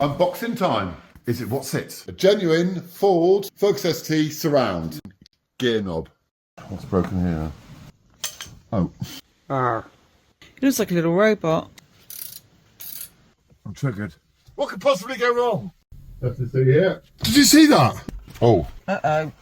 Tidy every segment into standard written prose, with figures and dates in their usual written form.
Unboxing time. Is it what's it? A genuine Ford Focus ST surround. Gear knob. What's broken here? Oh. It looks like a little robot. I'm triggered. What could possibly go wrong? Have to see here. Did you see that? Oh. Uh-oh.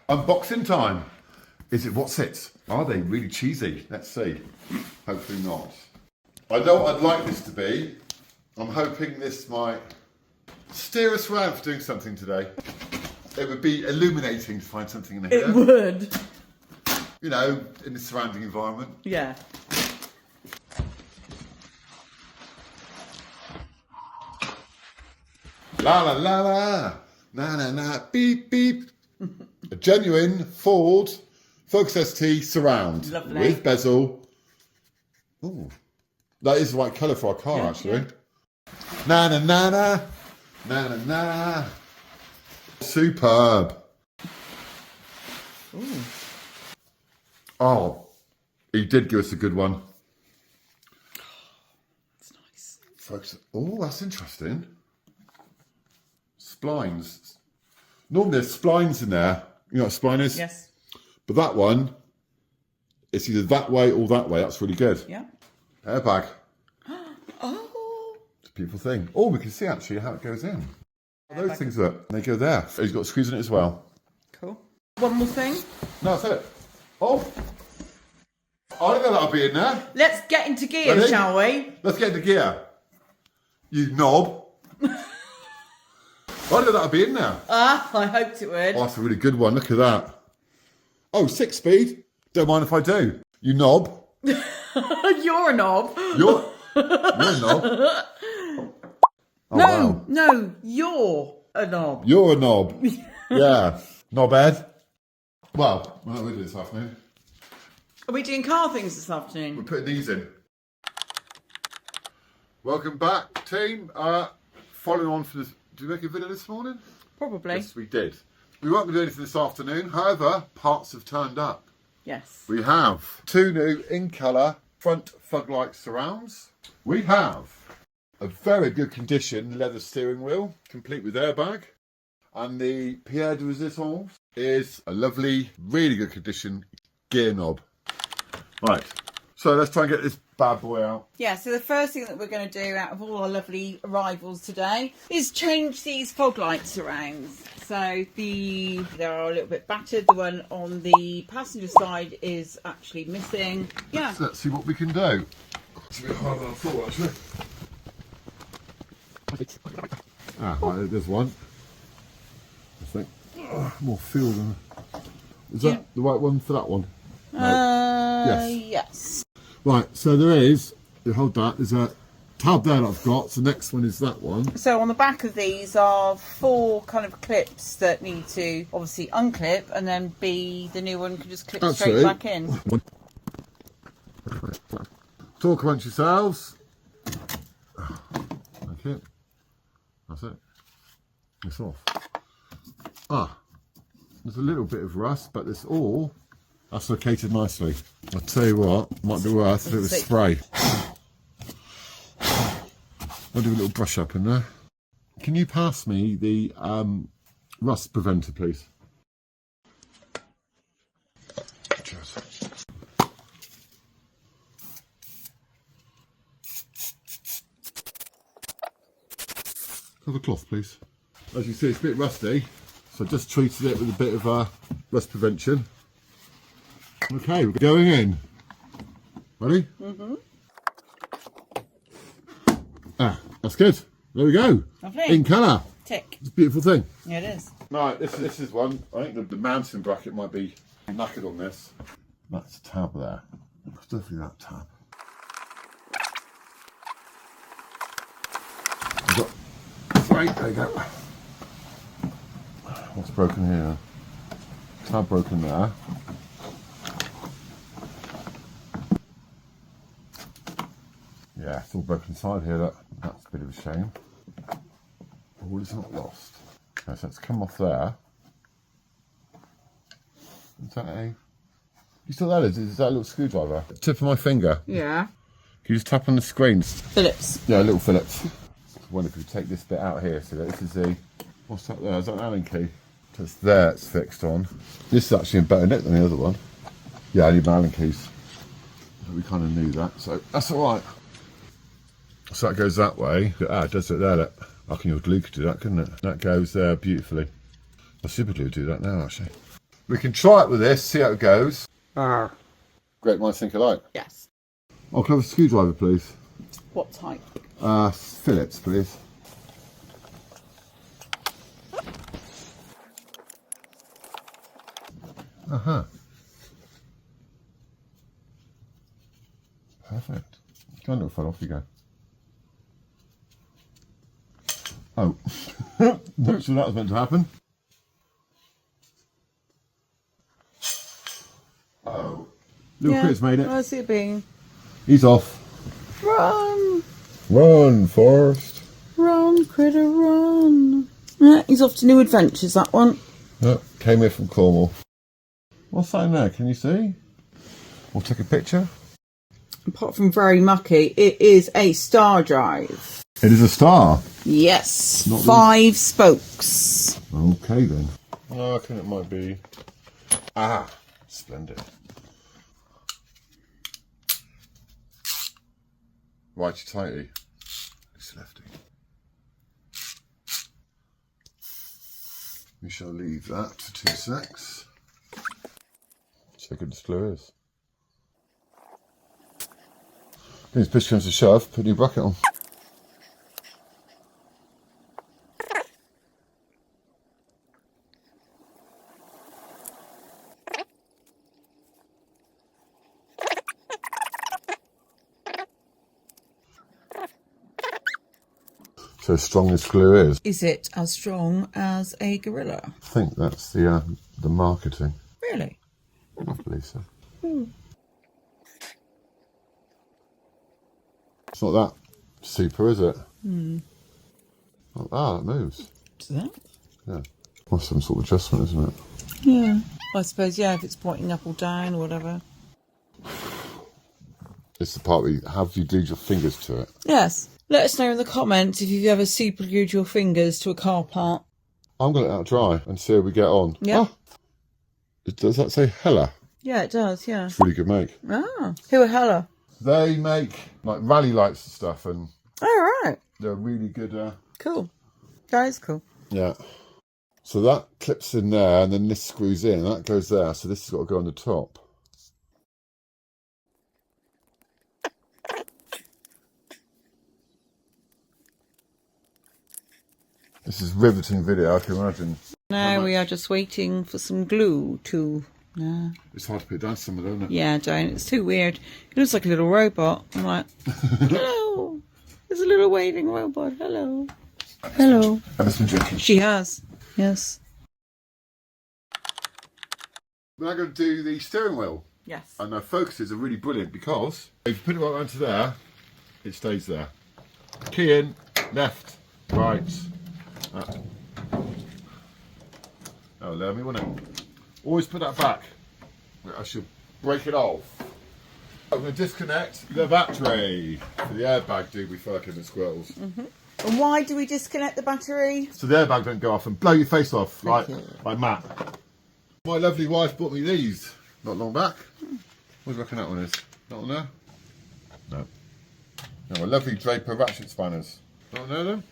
Unboxing time. Is it what's it? Are they really cheesy? Let's see. Hopefully not. I know what I'd like this to be. I'm hoping this might steer us around for doing something today. It would be illuminating to find something in here. It would. You know, in the surrounding environment. Yeah. La la la la. Na na na. Beep beep. A genuine Ford Focus ST surround. Lovely. With bezel. Ooh. That is the right colour for our car, Yeah, actually. yeah. Na na na na. Na na na. Superb. Ooh. Oh, he did give us a good one. It's nice. Folks, oh, that's interesting. Splines. Normally there's splines in there. You know what a spline is? Yes. But that one, it's either that way or that way. That's really good. Yeah. Airbag. Oh. It's a beautiful thing. Oh, we can see actually how it goes in. Those things that they go there. He's got screws in it as well. Cool. One more thing. No, that's it. Oh. I didn't know that'll be in there. Let's get into gear, Ready? shall we? Let's get into gear. You knob. I didn't know that'll be in there. I hoped it would. Oh, that's a really good one. Look at that. Oh, 6-speed. Don't mind if I do. You knob. You're a knob. You're a knob. Oh, No, wow. no, you're a knob. You're a knob. Yeah. Knobhead. Well, what are we doing this afternoon? Are we doing car things this We're afternoon? putting these in. Welcome back, team. Following on from this. Did we make a video this morning? Probably. Yes, we did. We won't be doing anything this afternoon. However, parts have turned up. Yes. We have 2 new in colour front fog light surrounds. We have a very good condition leather steering wheel, complete with airbag. And the Pierre de Resistance is a lovely, really good condition gear knob. Right, so let's try and get this bad boy out. Yeah, so the first thing that we're going to do out of all our lovely arrivals today is change these fog lights around. So they are a little bit battered. The one on the passenger side is actually missing. Yeah. So let's see what we can do. It's a bit harder than I thought, actually. Right, there's one. I think. More feel than... Is that the right one for that one? No. Yes. Right, so there is, you hold that, there's a tab there that I've got, so the next one is that one. So on the back of these are 4 kind of clips that need to obviously unclip, and then the new one can just clip straight back in. Talk amongst yourselves. Okay, that's it. It's off. There's a little bit of rust, but it's all that's located nicely. I'll tell you what, might be worth a bit of spray. I'll do a little brush up in there. Can you pass me the rust preventer, please? Cheers. Have a cloth, please. As you see, it's a bit rusty, so I just treated it with a bit of rust prevention. Okay, we're going in. Ready? Mm-hmm. That's good. There we go. Lovely. In colour. Tick. It's a beautiful thing. Yeah, it is. Right, this is one. I think the mounting bracket might be knackered on this. That's a tab there. It's definitely that tab. I've got 3. There you go. What's broken here? Tab broken there. Yeah, it's all broken inside here. That's a bit of a shame. All is not lost. Okay, so it's come off there. Is that a... You saw that is that a little screwdriver? Tip of my finger. Yeah. Can you just tap on the screen? Phillips. Yeah, little Phillips. I wonder if we take this bit out here. So this is the... What's that there? Is that an Allen key? Just there it's fixed on. This is actually in better nick than the other one. Yeah, I need my Allen keys. We kind of knew that, so that's all right. So that goes that way. Ah, it does it there, look. I can use glue to do that, couldn't it? That goes there beautifully. I super glue do that now, actually. We can try it with this, see how it goes. Great minds think alike. Yes. Oh, can I have a screwdriver, please? What type? Phillips, please. Perfect. Go on, little fella, off you go. Oh, not sure that was meant to happen. Oh, little Chris made it. I see it being. He's off. Run! Run, Forrest. Run, critter, run. Yeah, he's off to new adventures, that one. Oh, came here from Cornwall. What's that in there? Can you see? We'll take a picture. Apart from very mucky, it is a star drive. It is a star. Yes, Not 5 spokes. Okay then. I reckon it might be. Ah, splendid. Righty tighty. It's lefty. We shall leave that for 2 secs. Check what this glue is. If push comes to shove, put a new bracket on. So strong this glue is. Is it as strong as a gorilla? I think that's the marketing. Really? I believe so. It's not that super, is it? Ah, it moves. Is that? Yeah. Well, some sort of adjustment, isn't it? Yeah. I suppose, yeah, if it's pointing up or down or whatever. It's the part where have you glued your fingers to it? Yes. Let us know in the comments if you've ever super glued your fingers to a car part. I'm going to let that dry and see how we get on. Yeah. Oh, does that say Hella? Yeah, it does, yeah. It's really good make. Ah, who are Hella? They make like rally lights and stuff, and Oh, right. they're really good. Cool. That is cool. Yeah. So that clips in there, and then this screws in, and that goes there. So this has got to go on the top. This is riveting video, I can imagine. Now we are just waiting for some glue to... It's hard to put down some of them, isn't it? Yeah, don't. It's too weird. It looks like a little robot. I'm like, hello. There's a little waving robot. Hello. Hello. Emma's been drinking. She has. Yes. We're now going to do the steering wheel. Yes. And the focuses are really brilliant because if you put it right around to there, it stays there. Key in, left, right. Oh, let me, wouldn't it? Always put that back. I should break it off. I'm going to disconnect the battery for the airbag do we fucking the squirrels. And why do we disconnect the battery? So the airbag don't go off and blow your face off Thank you. like Matt. My lovely wife bought me these not long back. What do you reckon that one is? That one there? No. No, my lovely Draper ratchet spanners. Don't know them?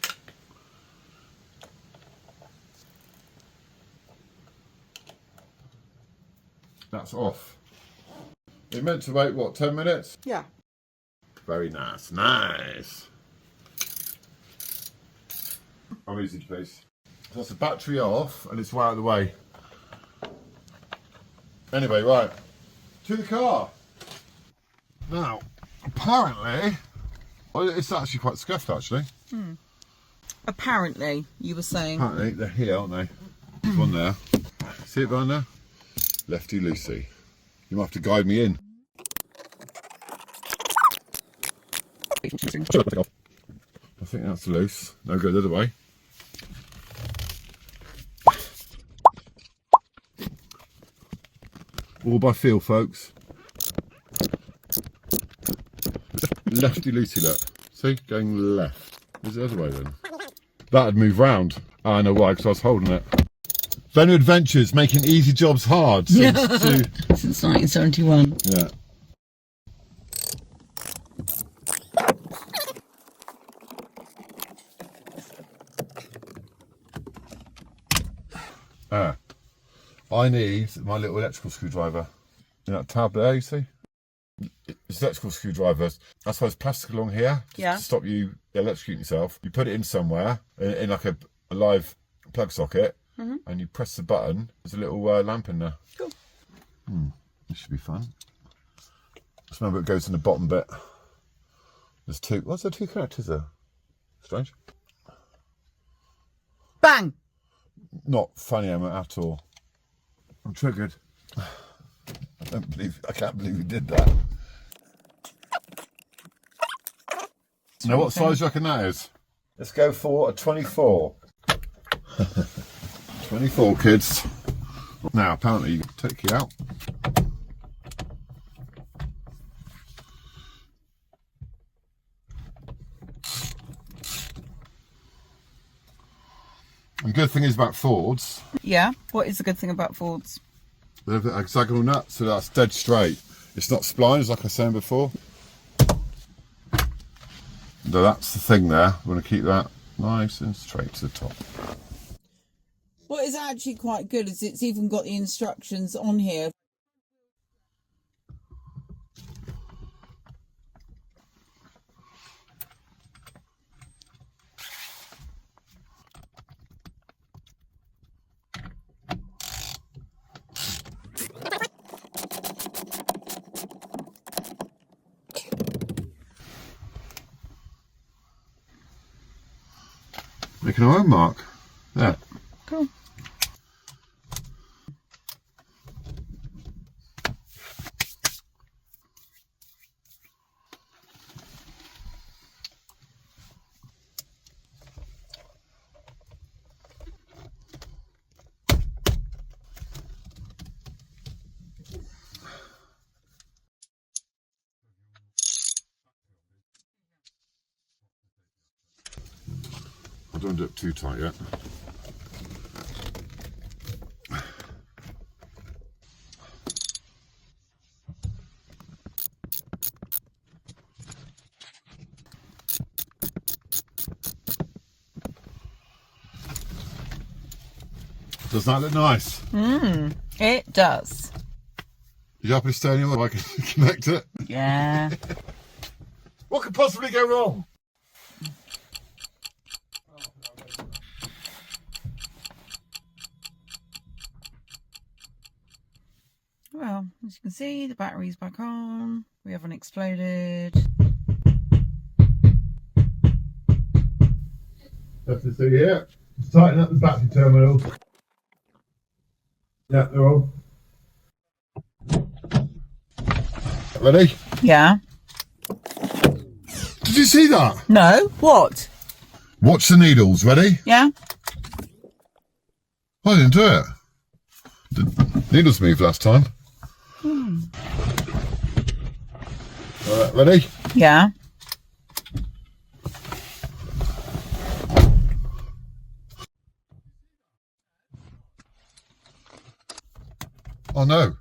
That's off. It meant to wait, what, 10 minutes? Yeah. Very nice. Nice. I'm easy, please. So that's the battery off and it's right out of the way. Anyway, right. To the car. Now, apparently, well, it's actually quite scuffed, actually. Apparently, you were saying. Apparently, they're here, aren't they? There's one there. See it behind there? Lefty loosey. You might have to guide me in. I think that's loose. No, go the other way. All by feel, folks. Lefty loosey, look. See, going left. Is it the other way then? That'd move round. Oh, I know why, because I was holding it. Venner Adventures, making easy jobs hard since, since 1971. Yeah. I need my little electrical screwdriver. You know that tab there, you see? It's electrical screwdrivers. That's why there's plastic along here to stop you electrocuting yourself. You put it in somewhere, in like a live plug socket, and you press the button. There's a little lamp in there. Cool. This should be fun. Just remember it goes in the bottom bit. There's two. What's there two connectors there? Strange. Bang! Not funny, Emma, at all. I'm triggered. I can't believe we did that. Now, what size do you reckon that is? Let's go for a 24. 24, kids. Now, apparently, you can take it out. And the good thing is about Fords. Yeah, what is the good thing about Fords? They have a hexagonal nut, so that's dead straight. It's not splines, like I was saying before. So that's the thing there. We want to keep that nice and straight to the top. What is actually quite good is it's even got the instructions on here. Making our own mark. There. Cool. I don't do it too tight yet. Doesn't that look nice? It does. You happy to stay anywhere so I can connect it? Yeah. What could possibly go wrong? Well, as you can see, the battery's back on. We haven't exploded. Have to see here. Just tighten up the battery terminals. Yeah, they're on. Ready? Yeah. Did you see that? No? What? Watch the needles. Ready? Yeah. I didn't do it. The needles moved last time. Alright, ready? Yeah. Oh no.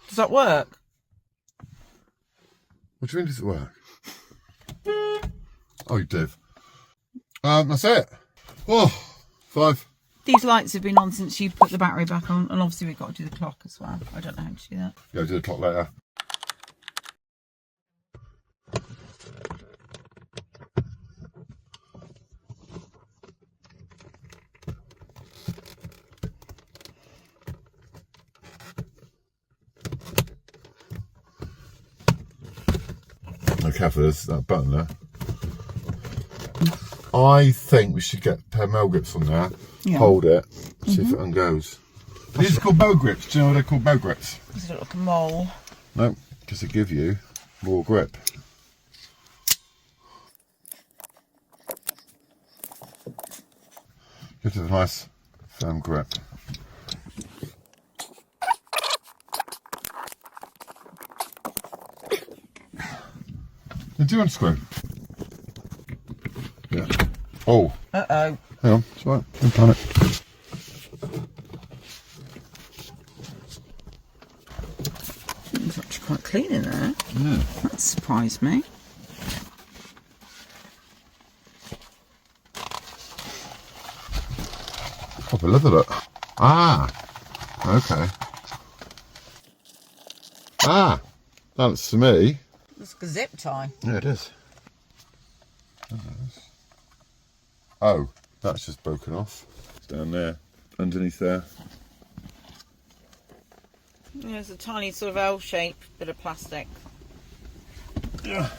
Does that work? What do you mean does it work? Oh, you div. That's it. Oh, 5. These lights have been on since you put the battery back on, and obviously we've got to do the clock as well. I don't know how to do that. Yeah, do the clock later. No, careful, there's that button there. I think we should get a pair of Mel grips on there, hold it, see if it ungoes. These are called bow grips. Do you know what they're called, bow grips? Does it look like a mole? No, because they give you more grip. You have gives it a nice firm grip. Did you unscrew? Yeah. Oh. Uh-oh. Hang on, it's all right. Don't panic. It's actually quite clean in there. Yeah. That surprised me. Proper leather look. Ah. Okay. Ah. That looks to me. It's like a zip tie. Yeah, it is. Oh, that's just broken off. It's down there, underneath there. There's a tiny sort of L-shaped bit of plastic. Yeah.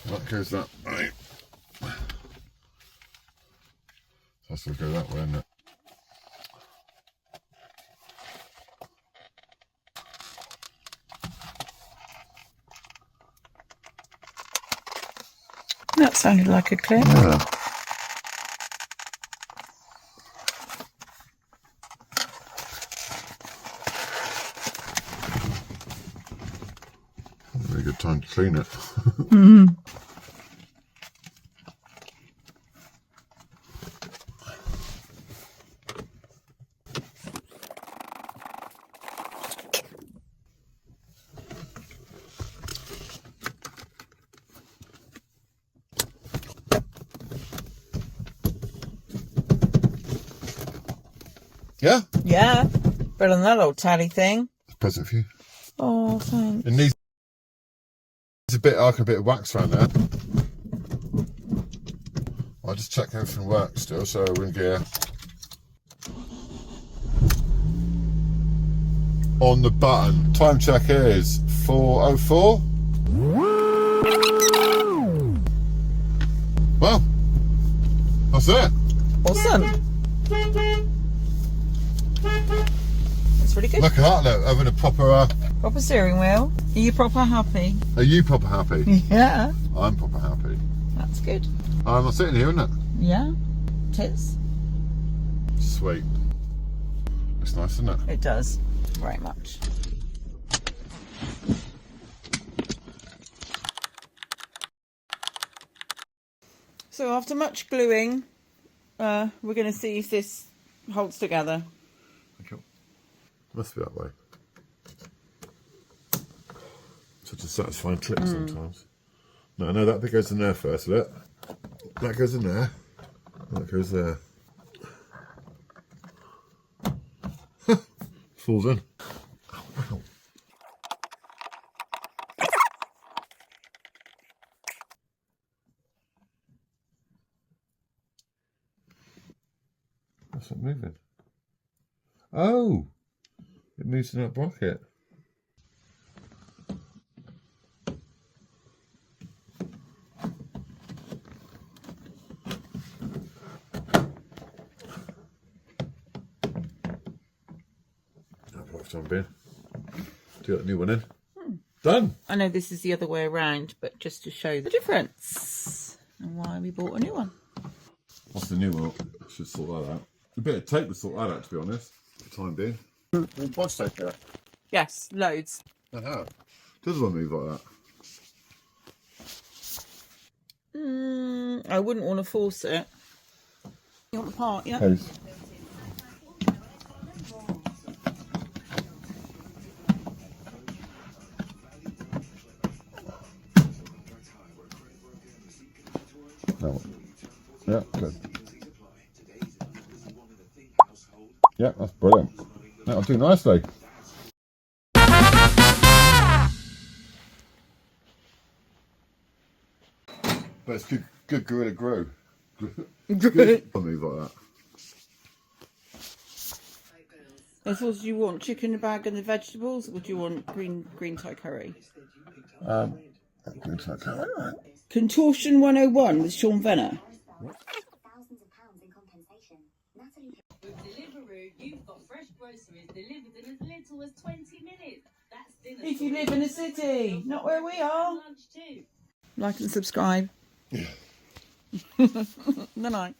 That goes that way. That's going to go that way, isn't it? That sounded like a clip. Yeah. Really good time to clean it. Yeah? Yeah. Better than that old tally thing. It's a present for you. Oh, thanks. It needs a bit like a bit of wax around there. I'll just check everything works still, so we're in gear. On the button. Time check is 4:04. Well, that's it. Awesome. That's really good. Look at that, look, having a proper... Proper steering wheel. Are you proper happy? Are you proper happy? Yeah. I'm proper happy. That's good. I'm not sitting here, isn't it? Yeah. It is. Sweet. Looks nice, doesn't it? It does. Very much. So after much gluing, we're going to see if this holds together. Okay. Must be that way. Such a satisfying clip sometimes. No, that bit goes in there first, look. That goes in there. That goes there. Falls in. Ow. That's not moving. Oh! It moves in that bracket. Time bin. Do that new one in. Done. I know this is the other way around, but just to show the difference and why we bought a new one. What's the new one? I should sort that out. A bit of tape to sort that out, to be honest. For the time being. What's tape here? Yes, loads. Does one move like that? I wouldn't want to force it. You want the part, yeah? Case. No. Yeah, good. Yeah, that's brilliant. That'll do nicely. But it's good Gorilla Glue. Good. I'll move like that. I suppose, do you want chicken in a bag and the vegetables, or do you want green Thai curry? Green Thai curry. Contortion 101 with Sean Venner. Deliveroo, you've got fresh groceries delivered in as little as 20 minutes. That's dinner. If you live in a city, not where we are. Lunch too. Like and subscribe. Good night.